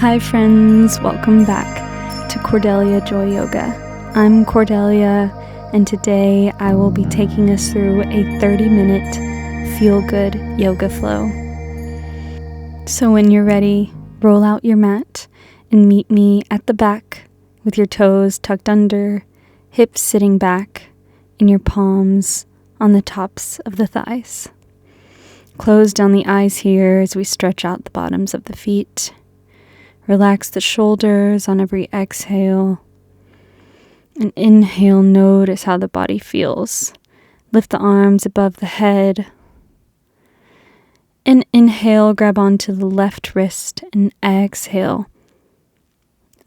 Hi friends, welcome back to Cordelia Joy Yoga. I'm Cordelia, and today I will be taking us through a 30-minute feel-good yoga flow. So when you're ready, roll out your mat and meet me at the back with your toes tucked under, hips sitting back, and your palms on the tops of the thighs. Close down the eyes here as we stretch out the bottoms of the feet. Relax the shoulders on every exhale. And inhale, notice how the body feels. Lift the arms above the head. And inhale, grab onto the left wrist, and exhale.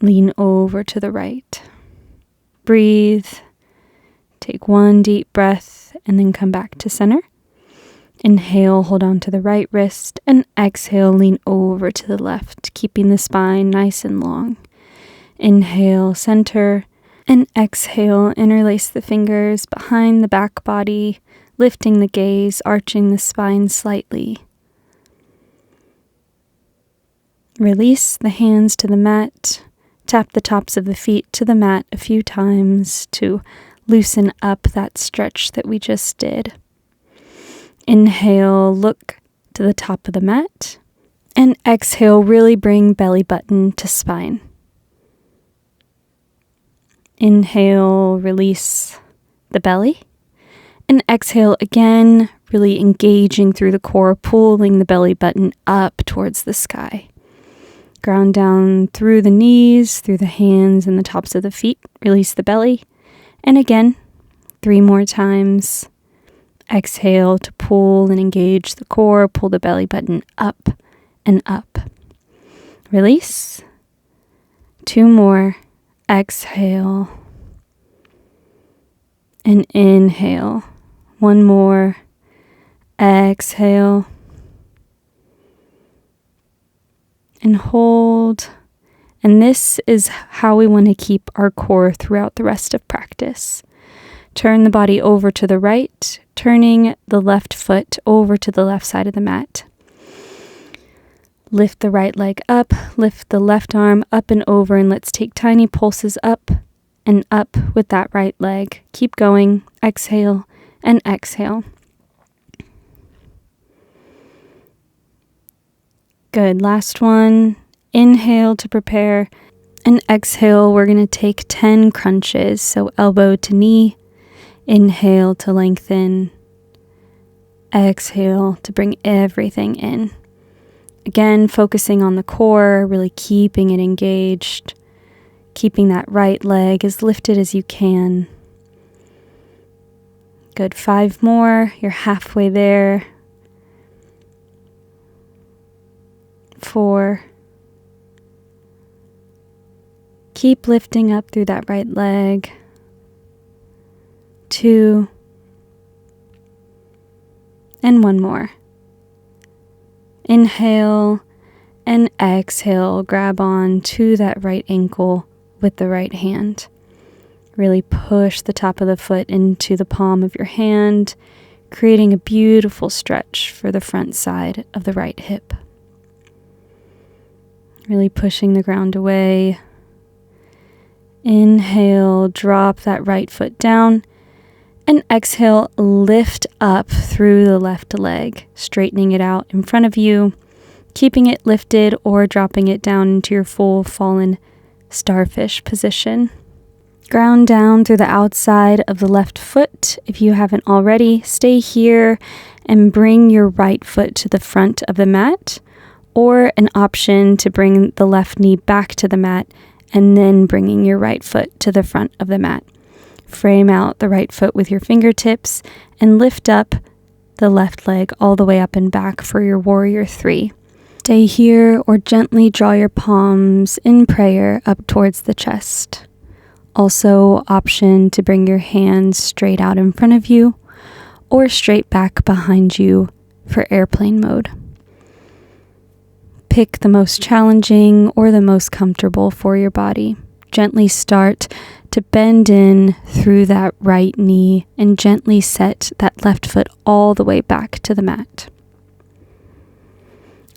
Lean over to the right. Breathe. Take one deep breath and then come back to center. Inhale, hold on to the right wrist, and exhale, lean over to the left, keeping the spine nice and long. Inhale, center, and exhale, interlace the fingers behind the back body, lifting the gaze, arching the spine slightly. Release the hands to the mat. Tap the tops of the feet to the mat a few times to loosen up that stretch that we just did. Inhale, look to the top of the mat, and exhale, really bring belly button to spine. Inhale, release the belly, and exhale again, really engaging through the core, pulling the belly button up towards the sky. Ground down through the knees, through the hands and the tops of the feet, release the belly, and again, 3 more times. Exhale to pull and engage the core, pull the belly button up and up. Release. 2 more. Exhale. And inhale. 1 more. Exhale. And hold. And this is how we want to keep our core throughout the rest of practice. Turn the body over to the right, turning the left foot over to the left side of the mat. Lift the right leg up, lift the left arm up and over, and let's take tiny pulses up and up with that right leg. Keep going. Exhale and exhale. Good. Last one. Inhale to prepare, and exhale. We're going to take 10 crunches, so elbow to knee. Inhale to lengthen. Exhale to bring everything in. Again, focusing on the core, really keeping it engaged. Keeping that right leg as lifted as you can. Good. 5 more. You're halfway there. 4. Keep lifting up through that right leg. 2. And 1 more. Inhale and exhale. Grab on to that right ankle with the right hand. Really push the top of the foot into the palm of your hand, creating a beautiful stretch for the front side of the right hip. Really pushing the ground away. Inhale, drop that right foot down. And exhale, lift up through the left leg, straightening it out in front of you, keeping it lifted or dropping it down into your full fallen starfish position. Ground down through the outside of the left foot. If you haven't already, stay here and bring your right foot to the front of the mat, or an option to bring the left knee back to the mat and then bringing your right foot to the front of the mat. Frame out the right foot with your fingertips and lift up the left leg all the way up and back for your warrior 3. Stay here or gently draw your palms in prayer up towards the chest. Also, option to bring your hands straight out in front of you or straight back behind you for airplane mode. Pick the most challenging or the most comfortable for your body. Gently start to bend in through that right knee and gently set that left foot all the way back to the mat.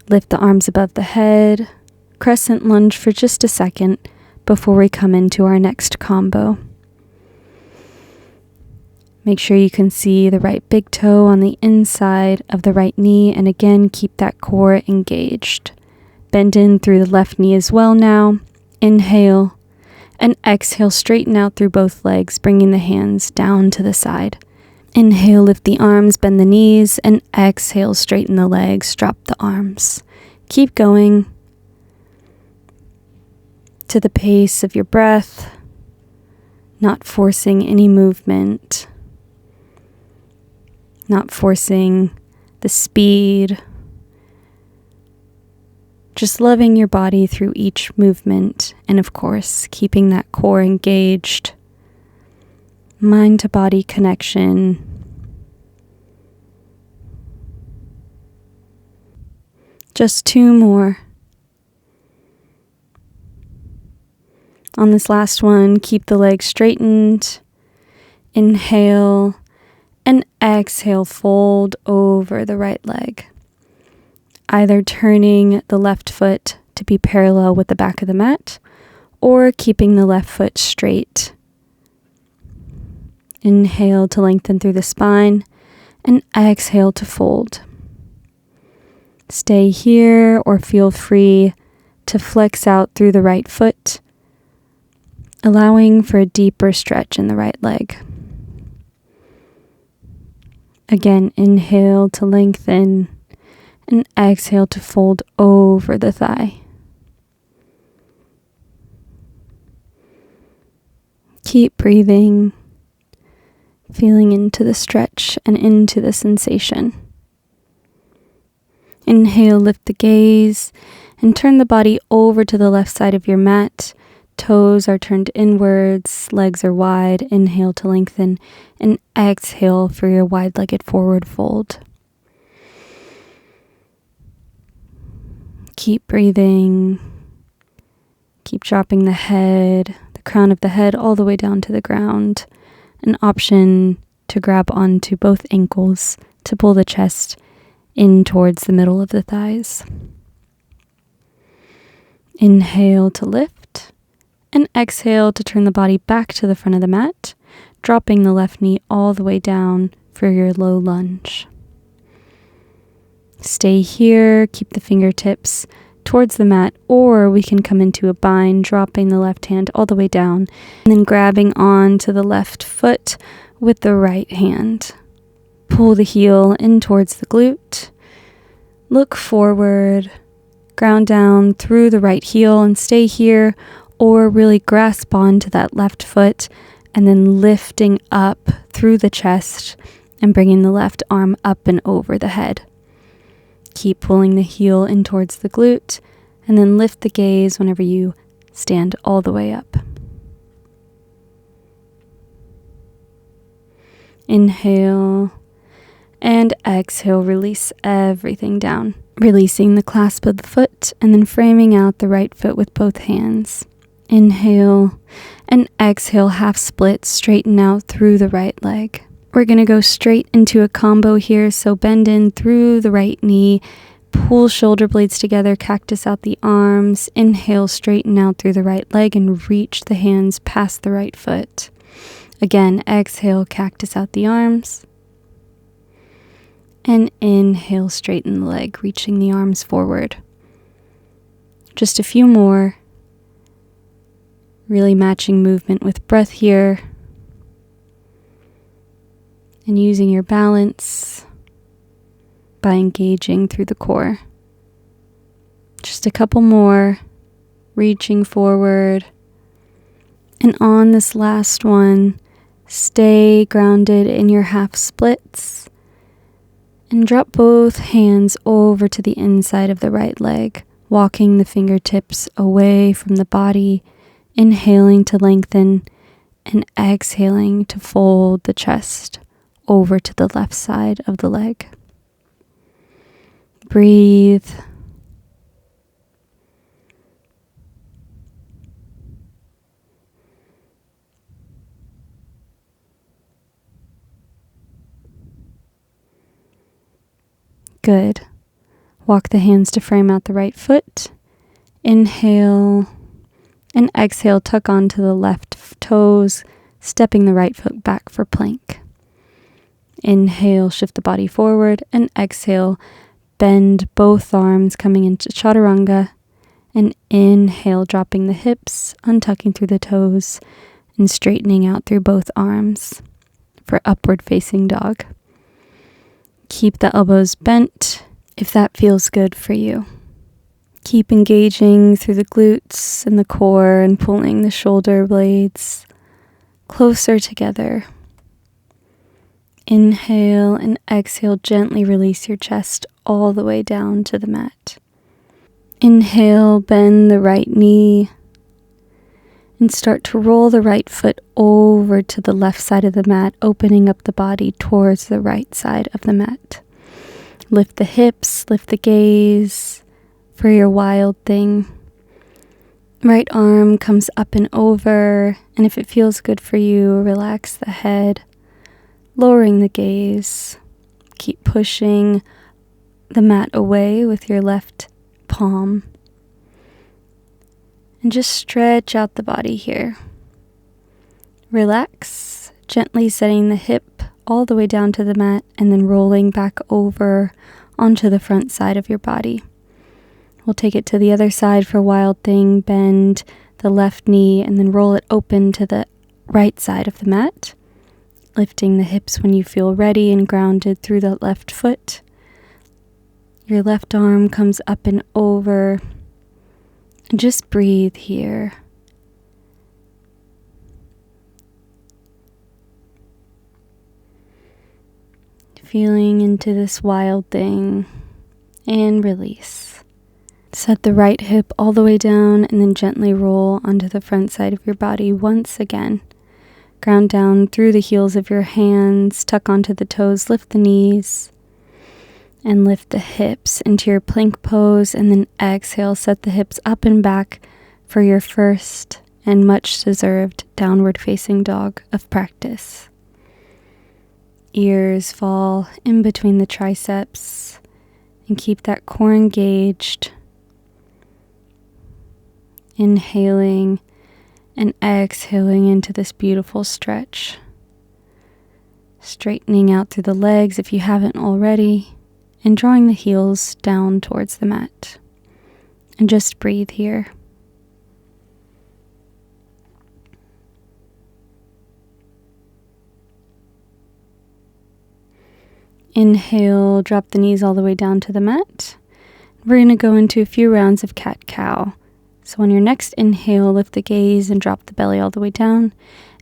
Lift the arms above the head, crescent lunge for just a second before we come into our next combo. Make sure you can see the right big toe on the inside of the right knee, and again, keep that core engaged. Bend in through the left knee as well now. Inhale, and exhale, straighten out through both legs, bringing the hands down to the side. Inhale, lift the arms, bend the knees, and exhale, straighten the legs, drop the arms. Keep going to the pace of your breath, not forcing any movement. Not forcing the speed, just loving your body through each movement, and of course, keeping that core engaged, mind to body connection. Just 2 more. On this last one, keep the legs straightened. Inhale. And exhale, fold over the right leg, either turning the left foot to be parallel with the back of the mat or keeping the left foot straight. Inhale to lengthen through the spine and exhale to fold. Stay here or feel free to flex out through the right foot, allowing for a deeper stretch in the right leg. Again, inhale to lengthen and exhale to fold over the thigh. Keep breathing, feeling into the stretch and into the sensation. Inhale, lift the gaze and turn the body over to the left side of your mat. Toes are turned inwards, legs are wide. Inhale to lengthen and exhale for your wide-legged forward fold. Keep breathing. Keep dropping the head, the crown of the head all the way down to the ground. An option to grab onto both ankles to pull the chest in towards the middle of the thighs. Inhale to lift. And exhale to turn the body back to the front of the mat, dropping the left knee all the way down for your low lunge. Stay here, keep the fingertips towards the mat, or we can come into a bind, dropping the left hand all the way down, and then grabbing on to the left foot with the right hand. Pull the heel in towards the glute, look forward, ground down through the right heel and stay here, or really grasp onto that left foot and then lifting up through the chest and bringing the left arm up and over the head. Keep pulling the heel in towards the glute and then lift the gaze whenever you stand all the way up. Inhale and exhale, release everything down. Releasing the clasp of the foot and then framing out the right foot with both hands. Inhale and exhale, half split, straighten out through the right leg. We're going to go straight into a combo here, so bend in through the right knee, pull shoulder blades together, cactus out the arms, inhale, straighten out through the right leg and reach the hands past the right foot. Again, exhale, cactus out the arms, and inhale, straighten the leg, reaching the arms forward. Just a few more. Really matching movement with breath here. And using your balance by engaging through the core. Just a couple more. Reaching forward. And on this last one, stay grounded in your half splits. And drop both hands over to the inside of the right leg, walking the fingertips away from the body. Inhaling to lengthen and exhaling to fold the chest over to the left side of the leg. Breathe. Good. Walk the hands to frame out the right foot. Inhale and exhale, tuck onto the left toes, stepping the right foot back for plank. Inhale, shift the body forward, and exhale, bend both arms coming into chaturanga. And inhale, dropping the hips, untucking through the toes, and straightening out through both arms for upward facing dog. Keep the elbows bent if that feels good for you. Keep engaging through the glutes and the core and pulling the shoulder blades closer together. Inhale and exhale, gently release your chest all the way down to the mat. Inhale, bend the right knee and start to roll the right foot over to the left side of the mat, opening up the body towards the right side of the mat. Lift the hips, lift the gaze for your wild thing. Right arm comes up and over, and if it feels good for you, relax the head, lowering the gaze. Keep pushing the mat away with your left palm. And just stretch out the body here. Relax, gently setting the hip all the way down to the mat and then rolling back over onto the front side of your body. We'll take it to the other side for wild thing. Bend the left knee and then roll it open to the right side of the mat, lifting the hips when you feel ready and grounded through the left foot. Your left arm comes up and over. And just breathe here. Feeling into this wild thing and release. Set the right hip all the way down and then gently roll onto the front side of your body once again. Ground down through the heels of your hands, tuck onto the toes, lift the knees, and lift the hips into your plank pose, and then exhale, set the hips up and back for your first and much deserved downward facing dog of practice. Ears fall in between the triceps and keep that core engaged. Inhaling and exhaling into this beautiful stretch. Straightening out through the legs if you haven't already, and drawing the heels down towards the mat. And just breathe here. Inhale, drop the knees all the way down to the mat. We're going to go into a few rounds of cat-cow. So on your next inhale, lift the gaze and drop the belly all the way down.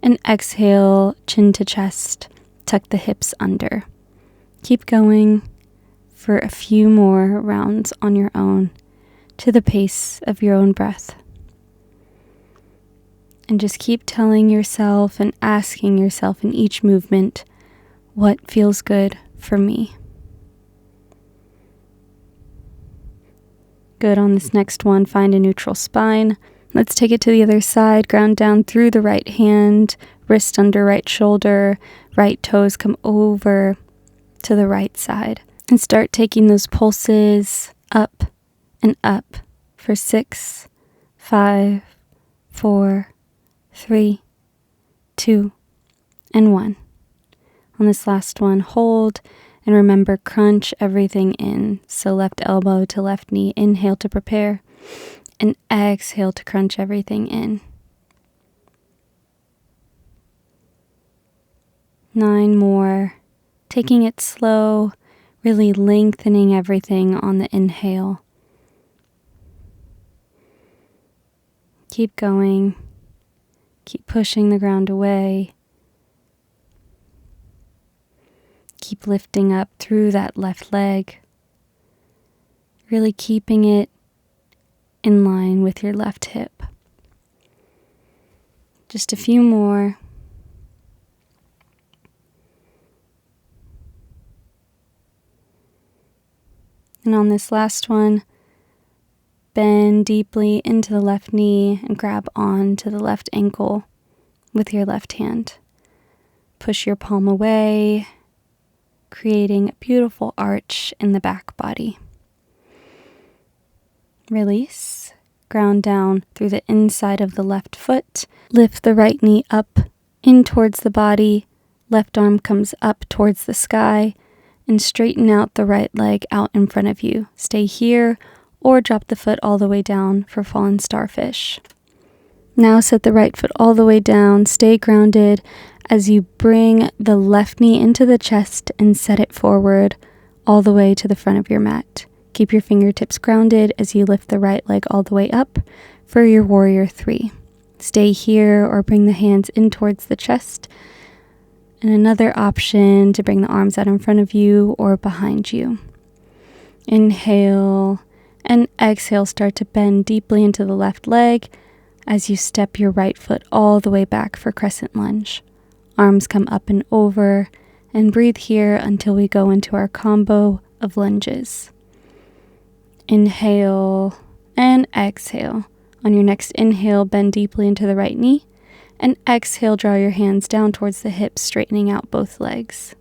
And exhale, chin to chest, tuck the hips under. Keep going for a few more rounds on your own, to the pace of your own breath. And just keep telling yourself and asking yourself in each movement, what feels good for me? Good. On this next one, find a neutral spine. Let's take it to the other side. Ground down through the right hand, wrist under right shoulder, right toes come over to the right side. And start taking those pulses up and up for 6, 5, 4, 3, 2, and 1. On this last one, hold and remember, crunch everything in. So left elbow to left knee, inhale to prepare, and exhale to crunch everything in. 9 more. Taking it slow, really lengthening everything on the inhale. Keep going. Keep pushing the ground away. Keep lifting up through that left leg. Really keeping it in line with your left hip. Just a few more. And on this last one, bend deeply into the left knee and grab on to the left ankle with your left hand. Push your palm away, creating a beautiful arch in the back body. Release, ground down through the inside of the left foot. Lift the right knee up in towards the body. Left arm comes up towards the sky, and straighten out the right leg out in front of you. Stay here or drop the foot all the way down for fallen starfish. Now set the right foot all the way down. Stay grounded as you bring the left knee into the chest and set it forward all the way to the front of your mat. Keep your fingertips grounded as you lift the right leg all the way up for your warrior 3. Stay here or bring the hands in towards the chest. And another option to bring the arms out in front of you or behind you. Inhale and exhale, start to bend deeply into the left leg as you step your right foot all the way back for crescent lunge. Arms come up and over, and breathe here until we go into our combo of lunges. Inhale and exhale. On your next inhale, bend deeply into the right knee, and exhale, draw your hands down towards the hips, straightening out both legs.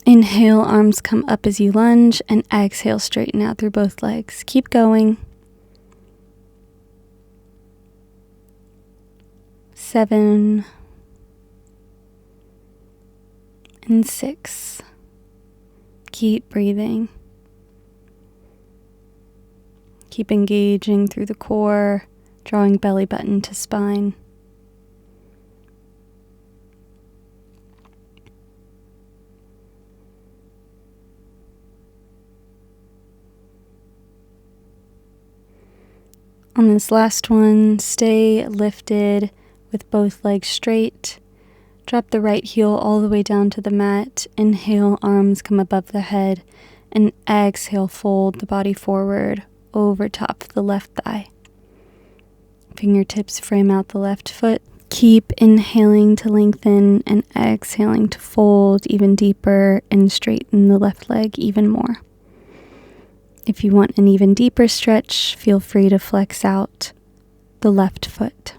Inhale, arms come up as you lunge, and exhale, straighten out through both legs. Keep going. 7 and 6. Keep breathing. Keep engaging through the core, drawing belly button to spine. On this last one, stay lifted with both legs straight. Drop the right heel all the way down to the mat. Inhale, arms come above the head. And exhale, fold the body forward over top of the left thigh. Fingertips frame out the left foot. Keep inhaling to lengthen and exhaling to fold even deeper and straighten the left leg even more. If you want an even deeper stretch, feel free to flex out the left foot.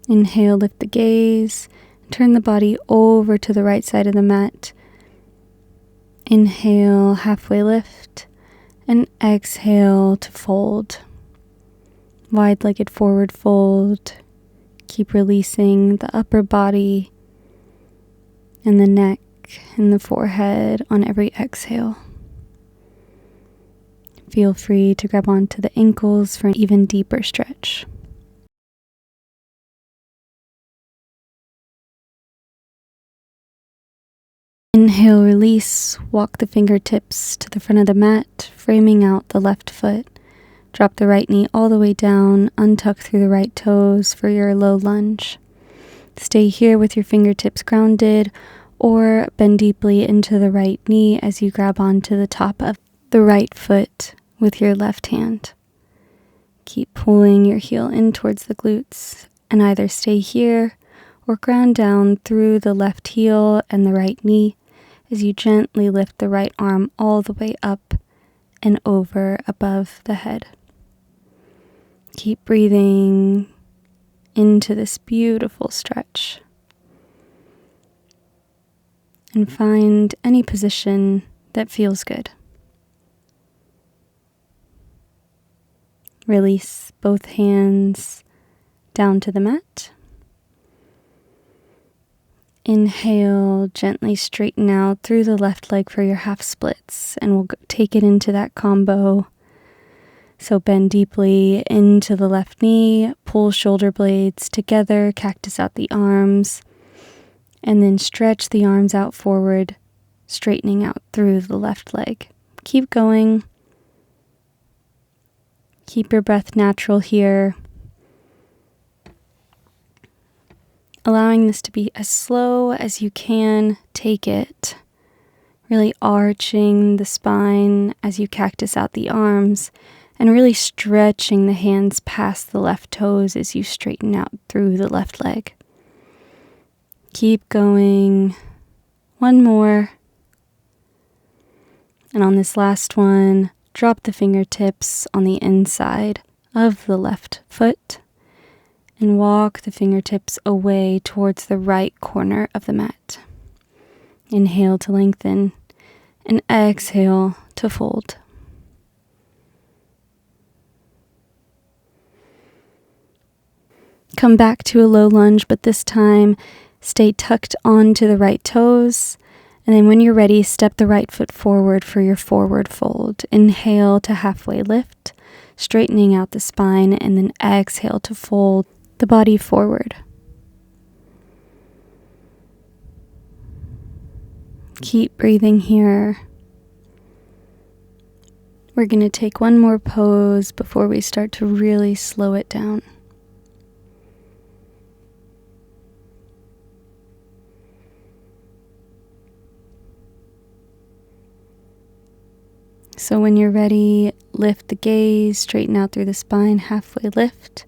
Inhale, lift the gaze, turn the body over to the right side of the mat. Inhale, halfway lift, and exhale to fold. Wide-legged forward fold. Keep releasing the upper body and the neck and the forehead on every exhale. Feel free to grab onto the ankles for an even deeper stretch. Inhale, release, walk the fingertips to the front of the mat, framing out the left foot. Drop the right knee all the way down, untuck through the right toes for your low lunge. Stay here with your fingertips grounded, or bend deeply into the right knee as you grab onto the top of the right foot with your left hand. Keep pulling your heel in towards the glutes, and either stay here or ground down through the left heel and the right knee as you gently lift the right arm all the way up and over above the head. Keep breathing into this beautiful stretch. And find any position that feels good. Release both hands down to the mat. Inhale, gently straighten out through the left leg for your half splits, and we'll take it into that combo. So bend deeply into the left knee, pull shoulder blades together, cactus out the arms, and then stretch the arms out forward, straightening out through the left leg. Keep going. Keep your breath natural here. Allowing this to be as slow as you can take it. Really arching the spine as you cactus out the arms, and really stretching the hands past the left toes as you straighten out through the left leg. Keep going. One more. And on this last one, drop the fingertips on the inside of the left foot And walk the fingertips away towards the right corner of the mat. Inhale to lengthen and exhale to fold. Come back to a low lunge, but this time stay tucked onto the right toes. And then when you're ready, step the right foot forward for your forward fold. Inhale to halfway lift, straightening out the spine, and then exhale to fold the body forward. Keep breathing here. We're going to take one more pose before we start to really slow it down. So when you're ready, lift the gaze, straighten out through the spine, halfway lift.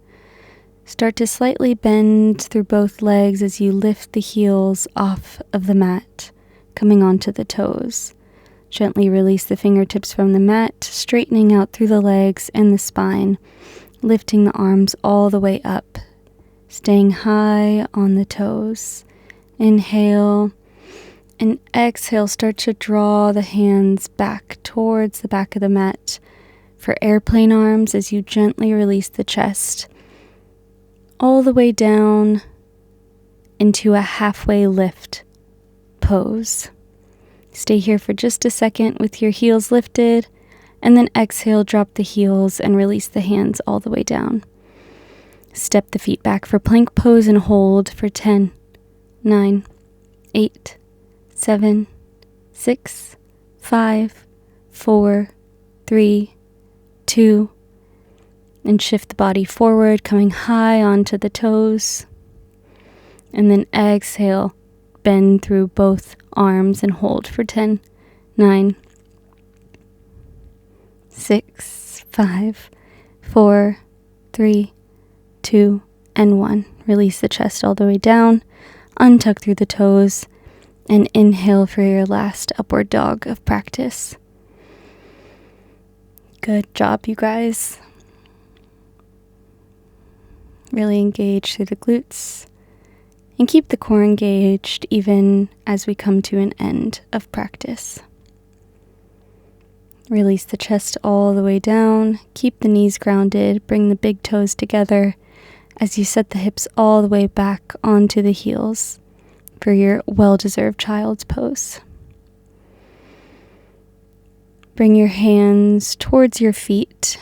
Start to slightly bend through both legs as you lift the heels off of the mat, coming onto the toes. Gently release the fingertips from the mat, straightening out through the legs and the spine, lifting the arms all the way up, staying high on the toes. Inhale. And exhale, start to draw the hands back towards the back of the mat for airplane arms as you gently release the chest all the way down into a halfway lift pose. Stay here for just a second with your heels lifted, and then exhale, drop the heels and release the hands all the way down. Step the feet back for plank pose and hold for 10, 9, 8, 7, 6, 5, 4, 3, 2, and shift the body forward, coming high onto the toes. And then exhale, bend through both arms and hold for 10, 9, 6, 5, 4, 3, 2, and 1. Release the chest all the way down, untuck through the toes, and inhale for your last upward dog of practice. Good job, you guys. Really engage through the glutes and keep the core engaged even as we come to an end of practice. Release the chest all the way down. Keep the knees grounded. Bring the big toes together as you set the hips all the way back onto the heels for your well-deserved child's pose. Bring your hands towards your feet,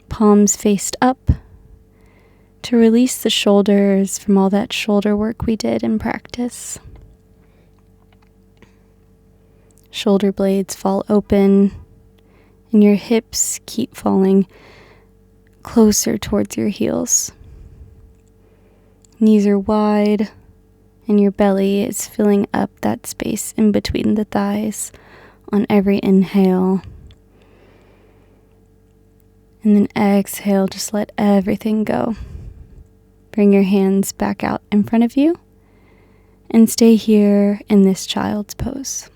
palms faced up, to release the shoulders from all that shoulder work we did in practice. Shoulder blades fall open, and your hips keep falling closer towards your heels. Knees are wide, and your belly is filling up that space in between the thighs on every inhale. And then exhale, just let everything go. Bring your hands back out in front of you and stay here in this child's pose.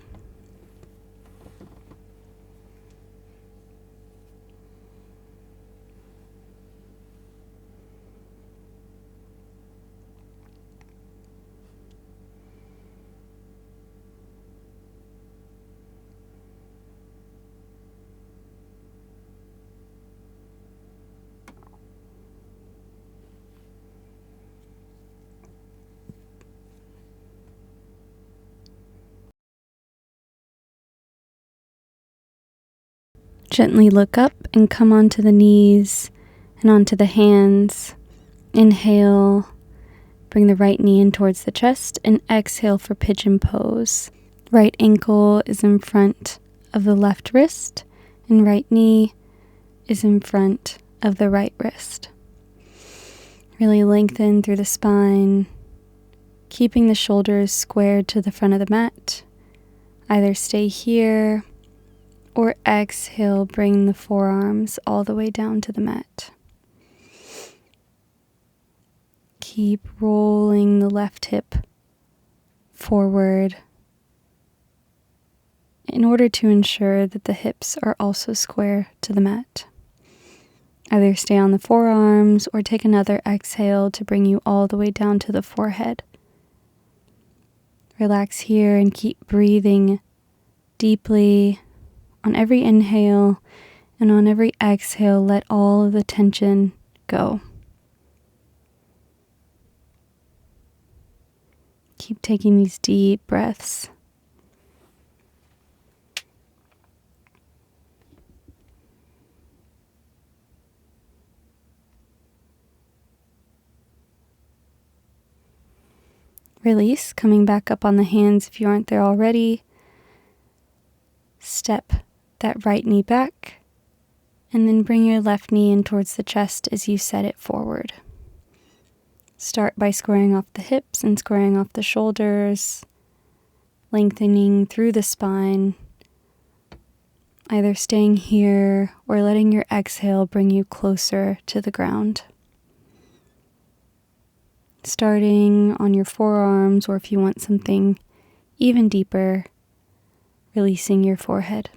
Gently look up and come onto the knees and onto the hands. Inhale, bring the right knee in towards the chest, and exhale for pigeon pose. Right ankle is in front of the left wrist, and right knee is in front of the right wrist. Really lengthen through the spine, keeping the shoulders squared to the front of the mat. Either stay here or exhale, bring the forearms all the way down to the mat. Keep rolling the left hip forward in order to ensure that the hips are also square to the mat. Either stay on the forearms or take another exhale to bring you all the way down to the forehead. Relax here and keep breathing deeply. On every inhale and on every exhale, let all of the tension go. Keep taking these deep breaths. Release, coming back up on the hands if you aren't there already. Step that right knee back, and then bring your left knee in towards the chest as you set it forward. Start by squaring off the hips and squaring off the shoulders, lengthening through the spine, either staying here or letting your exhale bring you closer to the ground. Starting on your forearms, or if you want something even deeper, releasing your forehead.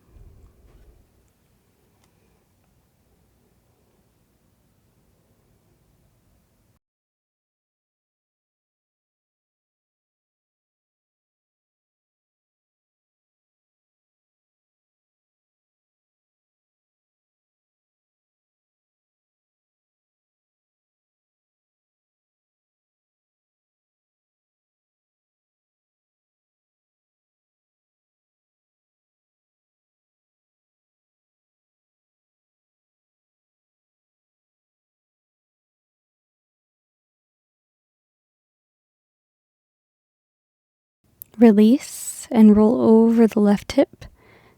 Release and roll over the left hip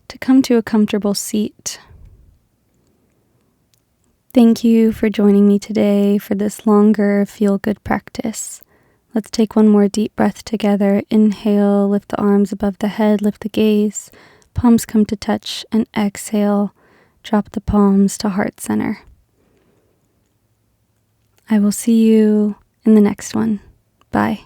to come to a comfortable seat. Thank you for joining me today for this longer feel-good practice. Let's take one more deep breath together. Inhale, lift the arms above the head, lift the gaze, palms come to touch, and exhale, drop the palms to heart center. I will see you in the next one. Bye.